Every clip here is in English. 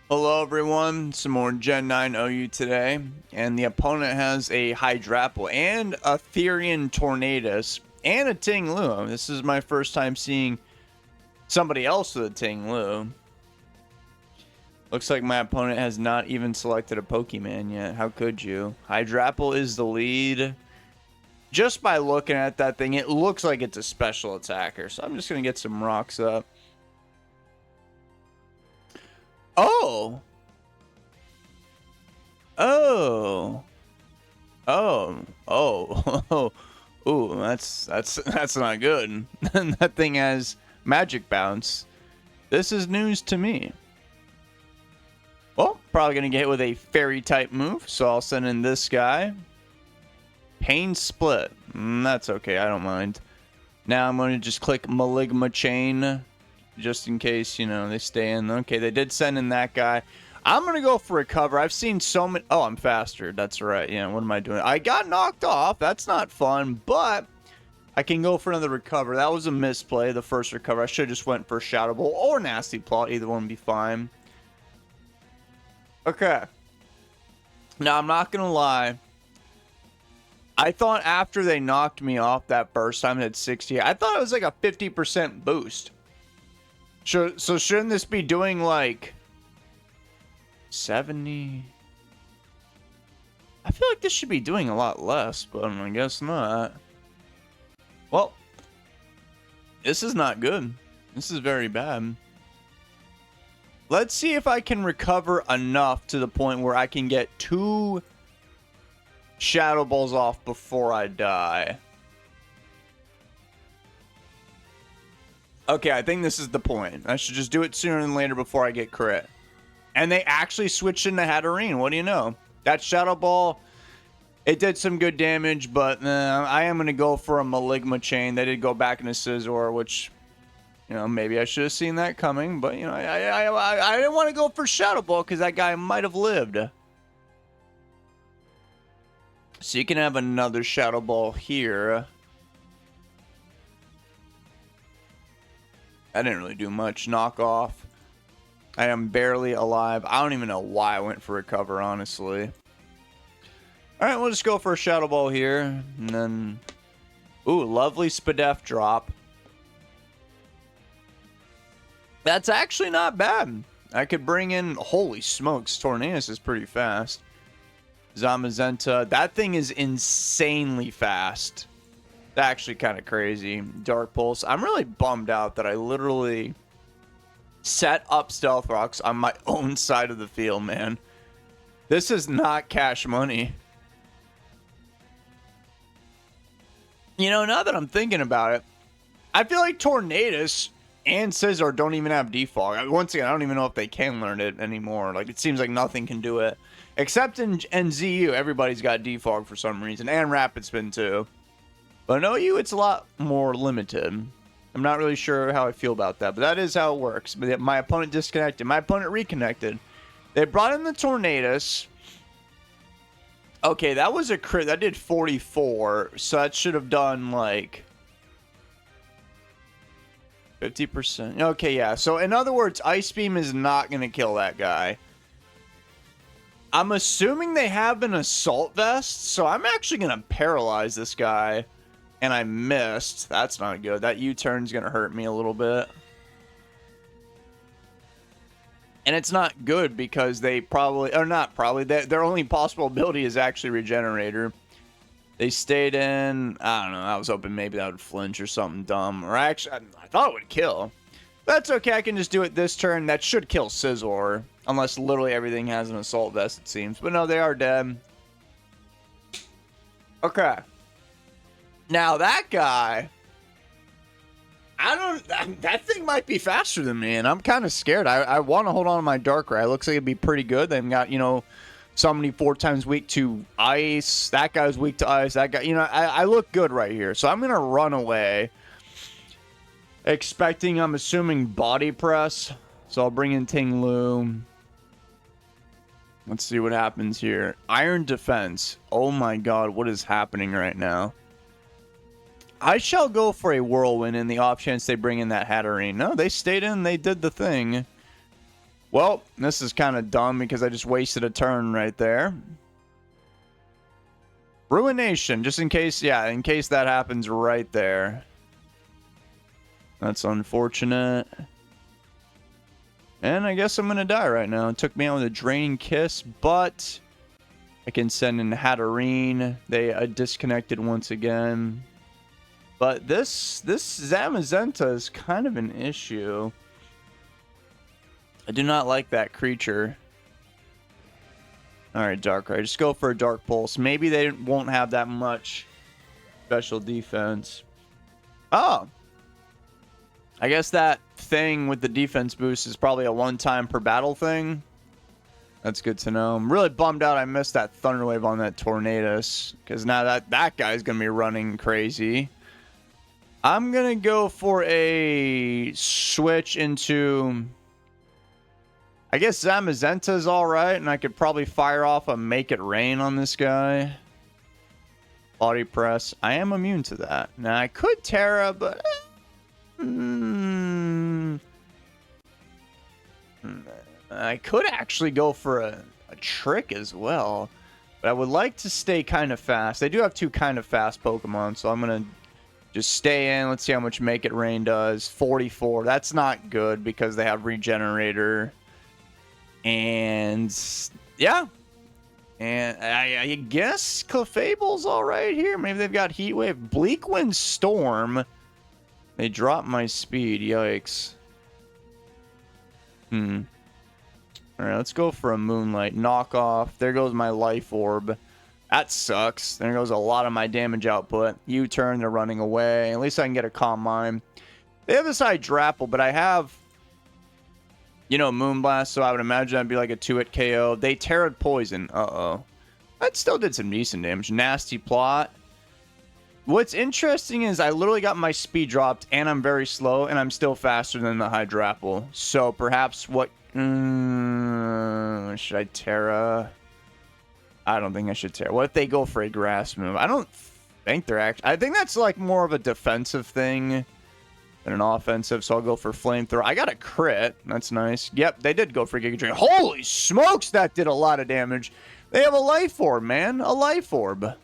Hello everyone, some more Gen 9 OU today, and the opponent has a Hydrapple and a Therian Tornadus and a Ting-Lu. This is my first time seeing somebody else with a Ting-Lu. Looks like my opponent has not even selected a Pokemon yet. How could you? Hydrapple is the lead. Just by looking at that thing, it looks like it's a special attacker, so I'm just going to get some rocks up. Oh. Oh. Oh. Oh. Ooh, that's not good. That thing has magic bounce. This is news to me. Well, probably gonna get hit with a fairy type move, so I'll send in this guy. Pain split. That's okay, I don't mind. Now I'm gonna just click Maligma Chain. Just in case, you know, they stay in. Okay, they did send in that guy. I'm going to go for recover. I've seen so many... Oh, I'm faster. That's right. Yeah, what am I doing? I got knocked off. That's not fun, but I can go for another recover. That was a misplay, the first recover. I should have just went for Shadow Ball or Nasty Plot. Either one would be fine. Okay. Now, I'm not going to lie. I thought after they knocked me off that first time at 60, I thought it was like a 50% boost. So shouldn't this be doing like 70? I feel like this should be doing a lot less, but I guess not. Well, this is not good. This is very bad. Let's see if I can recover enough to the point where I can get 2 Shadow Balls off before I die. Okay, I think this is the point. I should just do it sooner than later before I get crit. And they actually switched into Hatterene. What do you know? That Shadow Ball, it did some good damage, but I am going to go for a Maligma Chain. They did go back into Scizor, which, you know, maybe I should have seen that coming. But, you know, I didn't want to go for Shadow Ball because that guy might have lived. So you can have another Shadow Ball here. I didn't really do much. Knock off. I am barely alive. I don't even know why I went for recover, honestly. Alright, we'll just go for a Shadow Ball here. And then... Ooh, lovely Spadef drop. That's actually not bad. I could bring in... Holy smokes, Tornadus is pretty fast. Zamazenta. That thing is insanely fast. Actually kind of crazy. Dark Pulse. I'm really bummed out that I literally set up Stealth Rocks on my own side of the field, man. This is not cash money. You know, now that I'm thinking about it, I feel like Tornadus and Scizor don't even have defog. Once again, I don't even know if they can learn it anymore. Like, it seems like nothing can do it. Except in ZU, everybody's got defog for some reason. And Rapid Spin, too. But in OU, it's a lot more limited. I'm not really sure how I feel about that, but that is how it works. But my opponent disconnected. My opponent reconnected. They brought in the Tornadus. Okay, that was a crit. That did 44. So that should have done, like, 50%. Okay, yeah. So, in other words, Ice Beam is not going to kill that guy. I'm assuming they have an Assault Vest, so I'm actually going to paralyze this guy. And I missed. That's not good. That U-turn's going to hurt me a little bit. And it's not good because they probably... Or not probably. Their only possible ability is actually Regenerator. They stayed in... I don't know. I was hoping maybe that would flinch or something dumb. Or actually, I thought it would kill. That's okay. I can just do it this turn. That should kill Scizor. Unless literally everything has an Assault Vest, it seems. But no, they are dead. Okay. Now, that guy, that thing might be faster than me, and I'm kind of scared. I want to hold on to my Darkrai. It looks like it'd be pretty good. They've got, you know, somebody 4 times weak to ice. That guy's weak to ice. That guy, you know, I look good right here. So I'm going to run away, expecting, I'm assuming, Body Press. So I'll bring in Ting-Lu. Let's see what happens here. Iron Defense. Oh my god, what is happening right now? I shall go for a Whirlwind in the off chance they bring in that Hatterene. No, they stayed in. They did the thing. Well, this is kind of dumb because I just wasted a turn right there. Ruination, just in case, yeah, in case that happens right there. That's unfortunate. And I guess I'm going to die right now. It took me out with a Draining Kiss, but I can send in Hatterene. They disconnected once again. But this Zamazenta is kind of an issue. I do not like that creature. Alright, Darkrai. Just go for a Dark Pulse. Maybe they won't have that much special defense. Oh! I guess that thing with the defense boost is probably a one-time per battle thing. That's good to know. I'm really bummed out I missed that Thunder Wave on that Tornadus, because now that guy's going to be running crazy. I'm going to go for a switch into... I guess Zamazenta is alright, and I could probably fire off a Make It Rain on this guy. Body Press. I am immune to that. Now, I could Terra, but... I could actually go for a Trick as well. But I would like to stay kind of fast. They do have two kind of fast Pokemon, so I'm going to just stay in. Let's see how much Make It Rain does. 44. That's not good because they have Regenerator. And yeah, and I guess Clefable's all right here. Maybe they've got Heat Wave. Bleak Wind Storm. They dropped my speed. Yikes. All right, let's go for a Moonlight. Knockoff. There goes my Life Orb. That sucks. There goes a lot of my damage output. U-turn. They're running away. At least I can get a Calm Mind. They have this Hydrapple, but I have... You know, Moonblast, so I would imagine that'd be like a 2-hit KO. They Terra Poison. Uh-oh. That still did some decent damage. Nasty Plot. What's interesting is I literally got my speed dropped, and I'm very slow, and I'm still faster than the Hydrapple. So perhaps what... should I Terra? I don't think I should Terra. What if they go for a Grass move? I don't think they're actually... I think that's like more of a defensive thing than an offensive, so I'll go for Flamethrower. I got a crit. That's nice. Yep, they did go for Giga Drain. Holy smokes, that did a lot of damage. They have a Life Orb, man. A Life Orb.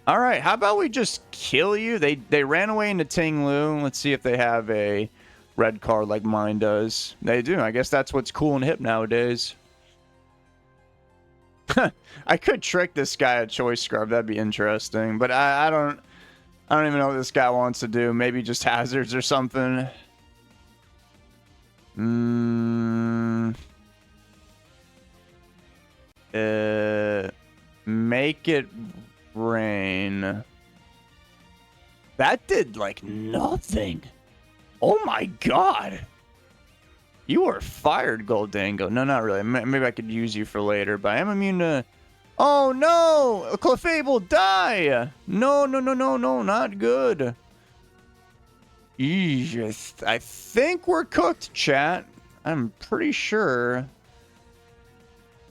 All right, how about we just kill you? They ran away into Tinglu. Let's see if they have a red card like mine does. They do. I guess that's what's cool and hip nowadays. I could trick this guy at Choice Scrub. That'd be interesting. But I don't even know what this guy wants to do. Maybe just hazards or something. Make It Rain. That did like nothing. Oh my god. You are fired, Goldango. No, not really. Maybe I could use you for later, but I am immune to... Oh no! Clefable, die! No, not good. Eesh, I think we're cooked, chat. I'm pretty sure.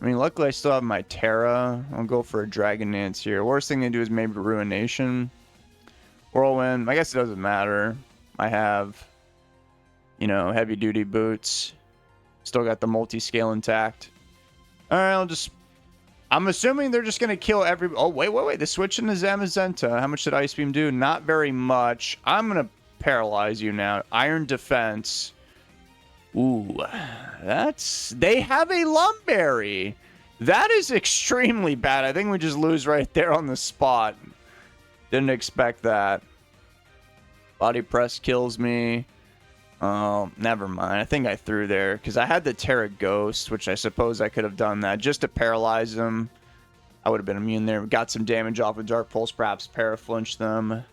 I mean, luckily I still have my Terra. I'll go for a Dragon Dance here. Worst thing they do is maybe Ruination. Whirlwind, I guess it doesn't matter. I have, you know, heavy duty boots. Still got the multi-scale intact. Alright, I'm assuming they're just going to kill every... Oh, wait. They switched into Zamazenta. How much did Ice Beam do? Not very much. I'm going to paralyze you now. Iron Defense. Ooh, that's... They have a Lumberry. That is extremely bad. I think we just lose right there on the spot. Didn't expect that. Body Press kills me. Oh, never mind. I think I threw there because I had the Terra Ghost, which I suppose I could have done that just to paralyze them. I would have been immune there. Got some damage off of Dark Pulse, perhaps Paraflinch them.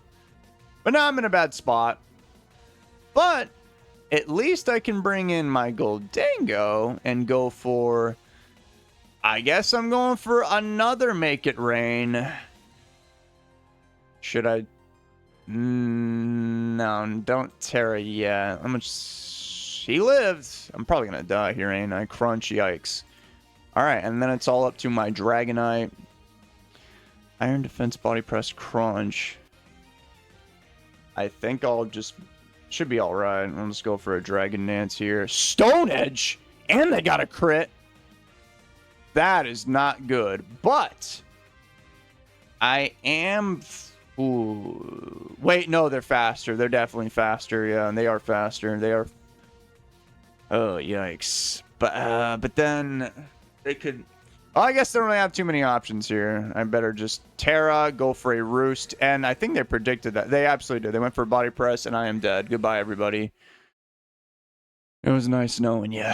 But now I'm in a bad spot. But at least I can bring in my Goldango and go for... I guess I'm going for another Make It Rain. Should I... No, don't Terra yet. How much... She lived. I'm probably going to die here, ain't I? Crunch, yikes. Alright, and then it's all up to my Dragonite. Iron Defense, Body Press, Crunch. I think I'll just... Should be alright. I'll just go for a Dragon Dance here. Stone Edge! And they got a crit. That is not good. But I am... Ooh. Wait, no, they're faster. They're definitely faster. Yeah, and they are faster. They are... Oh, yikes. But then they could... Oh, I guess they don't really have too many options here. I better just Terra, go for a Roost. And I think they predicted that. They absolutely did. They went for a Body Press, and I am dead. Goodbye, everybody. It was nice knowing you.